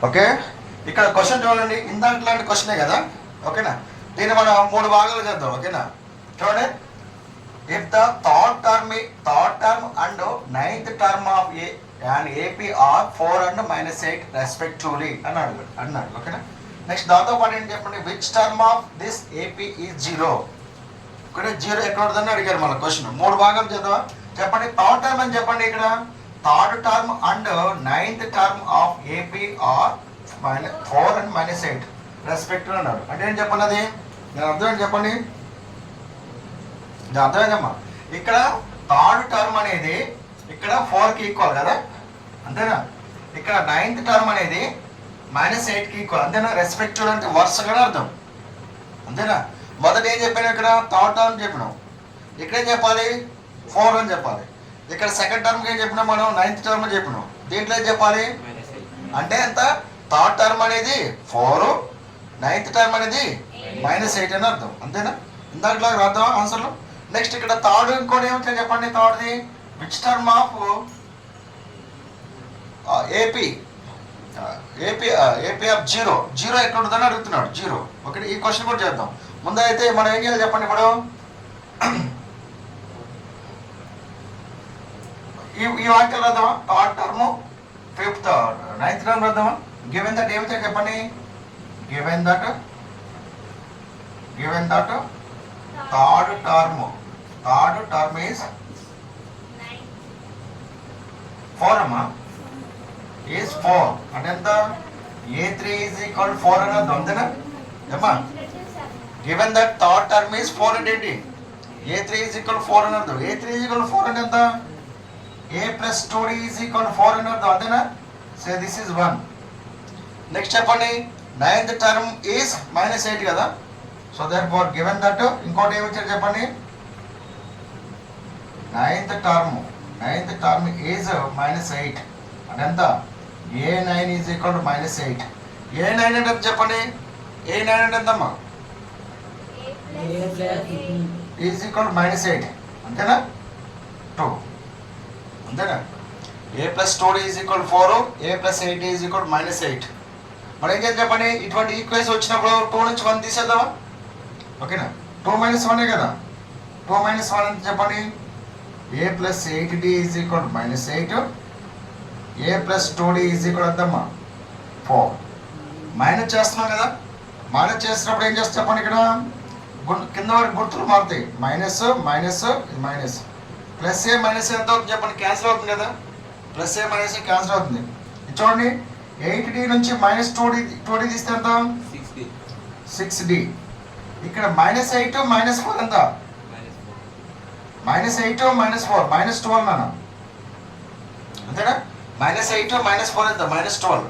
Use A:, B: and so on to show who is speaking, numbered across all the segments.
A: Okay, ఇక్కడ question చూడండి, ఇందాక లాంటి క్వశ్చనే కదా. ఓకేనా, దీన్ని మనం 3 భాగాలు చేద్దాం. ఓకేనా, చూడండి. If the third term and ninth term of a and AP are 4 and -8 respectively అన్నాడు. ఓకేనా, నెక్స్ట్ దాంతో పాటు ఏంటి చెప్పండి, which term of this AP is 0. ఇక్కడ 0 ఎక్కడ ఉంటుందని అడిగారు మన క్వశ్చన్. 3 భాగాలు చేద్దామా, చెప్పండి. థర్డ్ టర్మ్ అని చెప్పండి. ఇక్కడ third term and ninth term of AP are 4 and -8 respective అన్నాడు. అంటే ఏం చెప్పండి, అది నేను అర్థమైంది చెప్పండి. అర్థమైందమ్మా, ఇక్కడ థర్డ్ టర్మ్ అనేది ఇక్కడ 4కి ఈక్వల్ కదా, అంతేనా. ఇక్కడ నైన్త్ టర్మ్ అనేది -8కి ఈక్వల్, అంతేనా. రెస్పెక్టివ్ అంటే వరుసగానే అర్థం, అంతేనా. మొదట ఏం చెప్పాను, ఇక్కడ థర్డ్ టర్మ్ చెప్పినాం, ఇక్కడేం చెప్పాలి 4 అని చెప్పాలి. ఇక్కడ సెకండ్ టర్మ్కి ఏం చెప్పినాం మనం, నైన్త్ టర్మ్ చెప్పినాం. దీంట్లో ఏం చెప్పాలి అంటే ఎంత, థర్డ్ టర్మ్ అనేది 4, నైన్త్ టర్మ్ అనేది -8 అని అర్థం, అంతేనా. ఇందాకలా రాద్దాం ఆన్సర్లో. నెక్స్ట్ ఇక్కడ థర్డ్ ఇంకోటి ఏమిటో చెప్పండి. థర్డ్ది which term of AP of 0 ఎక్కడ ఉంటుందని అడుగుతున్నాడు. 0. ఓకే, ఈ క్వశ్చన్ కూడా చేద్దాం. ముందైతే మనం ఏం చేయాలి చెప్పండి. ఇప్పుడు ఈ వాక్యాలు రాద్దామా, third term fifth ninth term రాద్దామా. గివెన్ దట్ ఏమిటో చెప్పండి. Given that third term is 4 అమ్మా, ఈజ్ 4 అంటే ఎంత, A3 ఈజ్ ఈక్వల్ 4 అని అర్థం, అంతేనా అమ్మా. Given that third term is 4 అంటే ఏంటి, A3 ఈజ్ ఈక్వల్ 4 అని అర్థం. A3 ఈజ్ ఈక్వల్ 4 అంటే ఎంత, A + 2D ఈజ్ ఈక్వల్ 4 అని అర్థం, అంతేనా. So this is 1. నెక్స్ట్ చెప్పండి, నైన్త్ టర్మ్ ఈజ్ -8 కదా. సో దేర్ఫోర్ గివెన్ దట్ ఇంకోటి ఏమి ఇచ్చారు చెప్పండి, నైన్త్ టర్మ్ ఈజ్ -8 అంటే ఎంత, A9 is equal to -8. A9 అంటే ఎంత చెప్పండి, A9 అంటే ఎంతమ్మా, ఈజ్ ఈక్వల్ టు -8 అంతేనా, 2 అంతేనా. A + 2D is equal 4, A + 8 is equal -8. మరి ఏం చేయాలి చెప్పండి, ఇటువంటి ఈక్వేషన్ వచ్చినప్పుడు 2 నుంచి 1 తీసేద్దామా. ఓకేనా, 2 - 1 కదా. 2 - 1 అంటే చెప్పండి, A + 8D is equal -8, A + 2D is equal ఎంతమ్మా 4. మైనస్ చేస్తున్నాం కదా, మైనస్ చేసినప్పుడు ఏం చేస్తాం చెప్పండి, ఇక్కడ కింద వరకు గుర్తులు మారుతాయి. మైనస్ ప్లస్ ఏ మైనస్ ఎంత అవుతుంది చెప్పండి, క్యాన్సిల్ అవుతుంది కదా. ప్లస్ ఏ మైనస్ క్యాన్సిల్ అవుతుంది. చూడండి, 8D నుంచి -2D తీస్తే ఎంత, 6D. ఇక్కడ -8 -4 ఎంత, -8 -4 -12 నాన్న, అంతేనా. -8 -4 ఎంత, -12.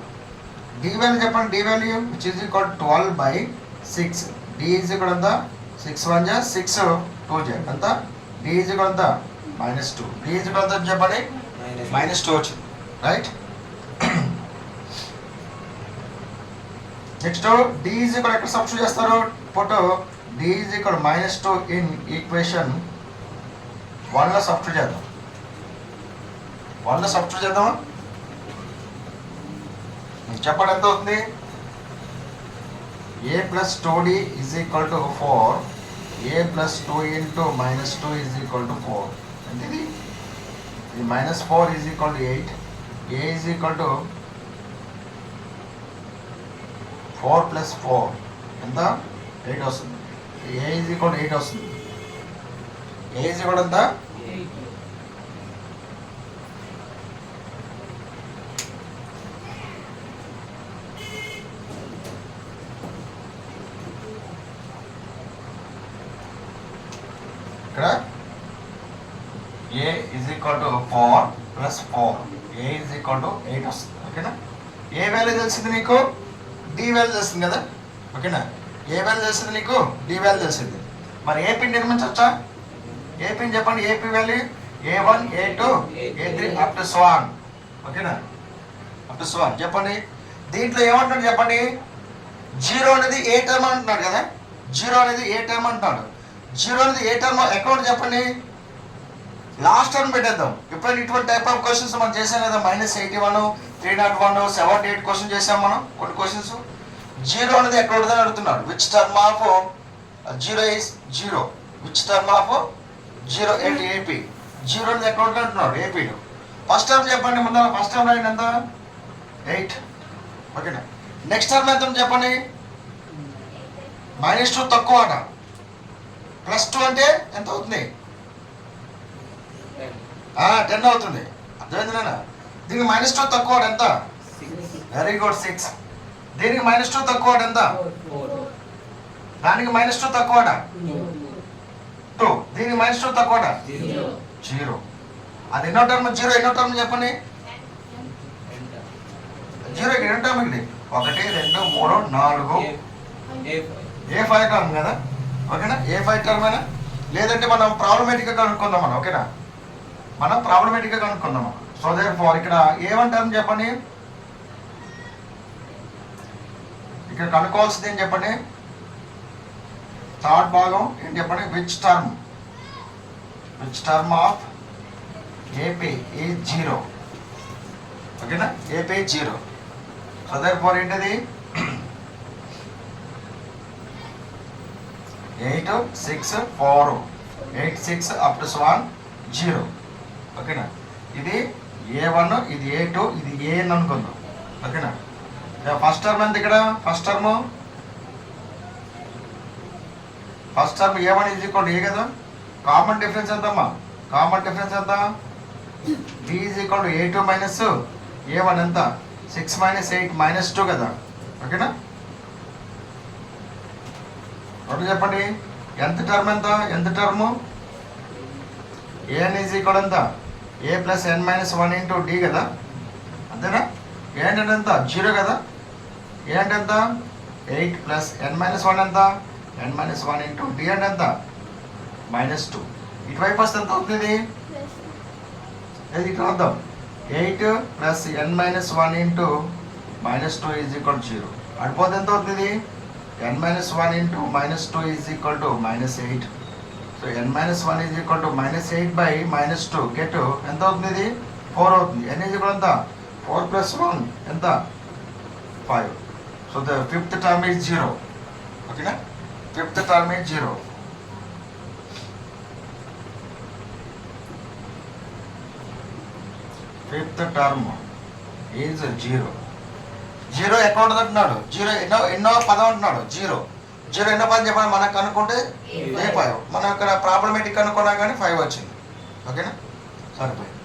A: D వాల్యూ చెప్పండి, D value which is equal 12/6. D is equal ఎంత, 6 1 జా 6 2 జా ఎంత, D ఈజ్ ఈక్వల్ ఎంత -2. D ఈజ్ ఈక్వల్ ఎంత చెప్పండి, -2 వచ్చింది, right. Next D is equal ఎక్కడ సబ్స్టిట్యూట్ చేస్తారు, put D is equal -2 in equation 1లో సబ్స్టిట్యూట్ చేద్దాం. 1లో సబ్స్టిట్యూట్ చేద్దామా, చెప్పండి ఎంత అవుతుంది. A + 2D is equal to 4, A + 2 into -2 is equal to 4. అంటే ఇది -4 is equal to 8. A is equal to 4 + 4 ఎంత, 8 వస్తుంది. A ఈజ్ ఈక్వల్ టు 8 వస్తుంది. A ఈజ్ ఈక్వల్ ఎంత, 8. ఇక్కడ A is equal to 4 + 4, A is equal to 8 వస్తుంది. ఓకేనా, ఏ value తెలిసింది నీకు, D వాల్యూ తెలిసింది కదా. ఓకేనా, ఏ వాల్యూ తెలిసింది నీకు, D వాల్యూ తెలిసింది. మరి ఏపీని నిర్మించవచ్చా, ఏపీని చెప్పండి. AP value A1 A2 A3 up to 1. ఓకేనా, అప్ టు 1 చెప్పండి. దీంట్లో ఏమంటున్నాడు చెప్పండి, 0 అనేది ఏ టర్మ్ అంటున్నాడు కదా. 0 అనేది ఏ టర్మ్ అంటున్నాడు. 0 అనేది ఏ టర్మ్ అకౌంట్ చెప్పండి, లాస్ట్ టర్మ్ పెట్టేద్దాం. ఇప్పుడు ఇటువంటి టైప్ ఆఫ్ క్వశ్చన్స్ మనం చేసాం కదా, -81 301 78 క్వశ్చన్ చేసాం మనం కొన్ని క్వశ్చన్స్. జీరో అనేది ఎక్కడ ఉంటుందని అడుగుతున్నాడు. Which term of zero is zero, which term of zero ఏంటి ఏపీ, జీరో అనేది ఎక్కడ ఉంటుంది అంటున్నాడు ఏపీలో. ఫస్ట్ టర్మ్ చెప్పండి ముందు, ఫస్ట్ టర్మ్ రాయండి ఎంత 8, ఓకేనా. నెక్స్ట్ టర్మ్ ఎంత చెప్పండి, -2 తక్కువ అట, +2 అంటే ఎంత అవుతుంది 10 అవుతుంది. అర్థమైంది నాన్న. దీనికి -2 తక్కువ ఎంత, వెరీ గుడ్ 6. దీనికి -2 తక్కువ ఎంత, దానికి -2 తక్కువ 2, దీనికి -2 తక్కువ 0. అది ఎన్నో టర్మ్, జీరో ఎన్నో టర్మ్ చెప్పండి, జీరో ఎన్నో టర్మ్ ఇది 1 2 3 4 A5 టర్మ్ కదా, ఓకేనా. A5 టర్మ్ అయినా లేదంటే మనం ప్రాబ్లమేటిక్గా కనుక్కుందాం మనం, ఓకేనా. మనం ప్రాబ్లమేటిక్గా కనుక్కుందాం. సో దేర్ ఫార్ ఇక్కడ A1 టర్మ్ చెప్పండి, ఇక్కడ కనుక్కోవాల్సింది ఏం చెప్పండి, థర్డ్ భాగం ఏం చెప్పండి, which term of AP is 0, ఓకేనా. ఏపీ 0. సో దేర్ ఫార్ ఏంటిది 8 6 4 8 6 అప్ టు 1 0, ఓకేనా. ఇది A1, ఇది A2, ఇది AN అనుకుందాం, ఓకేనా. ఫస్ట్ టర్మ్ ఎంత ఇక్కడ, first term A1 is equal to A కదా. కామన్ డిఫరెన్స్ ఎంతమ్మా, కామన్ డిఫరెన్స్ ఎంత, B is equal to A2 minus A1 ఎంత 6 - 8 -2 కదా, ఓకేనా. ఒకటి చెప్పండి ఎంత టర్మ్ ఎంత, ఎంత టర్ము AN ఈజ్ ఈక్వల్ ఎంత A + n - 1 × D కదా, అంతేనా. A అంటే ఎంత 0 కదా, A అంటే ఎంత 8 + n - 1 ఎంత n - 1 × D అంటే ఎంత -2. ఇటువైపు వస్తే ఎంత అవుతుంది, ఇది ఇక్కడ వద్దాం 8 + n - 1 × -2 ఈజ్ ఈక్వల్ 0. అడిపోతే ఎంత అవుతుంది n - 1 × -2 is equal to -8. So n - 1 is equal to -8/-2 get ఎంత అవుతుంది, ఇది 4 అవుతుంది. n ఈజ్ ఈక్వల్ ఎంత 4 + 1 ఎంత 5. So the fifth term is 0, ఓకేనా. Fifth term is 0. Fifth term is 0. 0 ఎక్కడ ఉంటుంది అంటున్నాడు, 0 ఎన్నో పదం అంటున్నాడు, 0 ఎన్నో పదం చెప్పాలి మనకు కనుక్కుంటే A5. మనం ఇక్కడ ప్రాబ్లమేటిక్ కనుక్కున్నా కానీ 5 వచ్చింది, ఓకేనా. సరిపోయింది.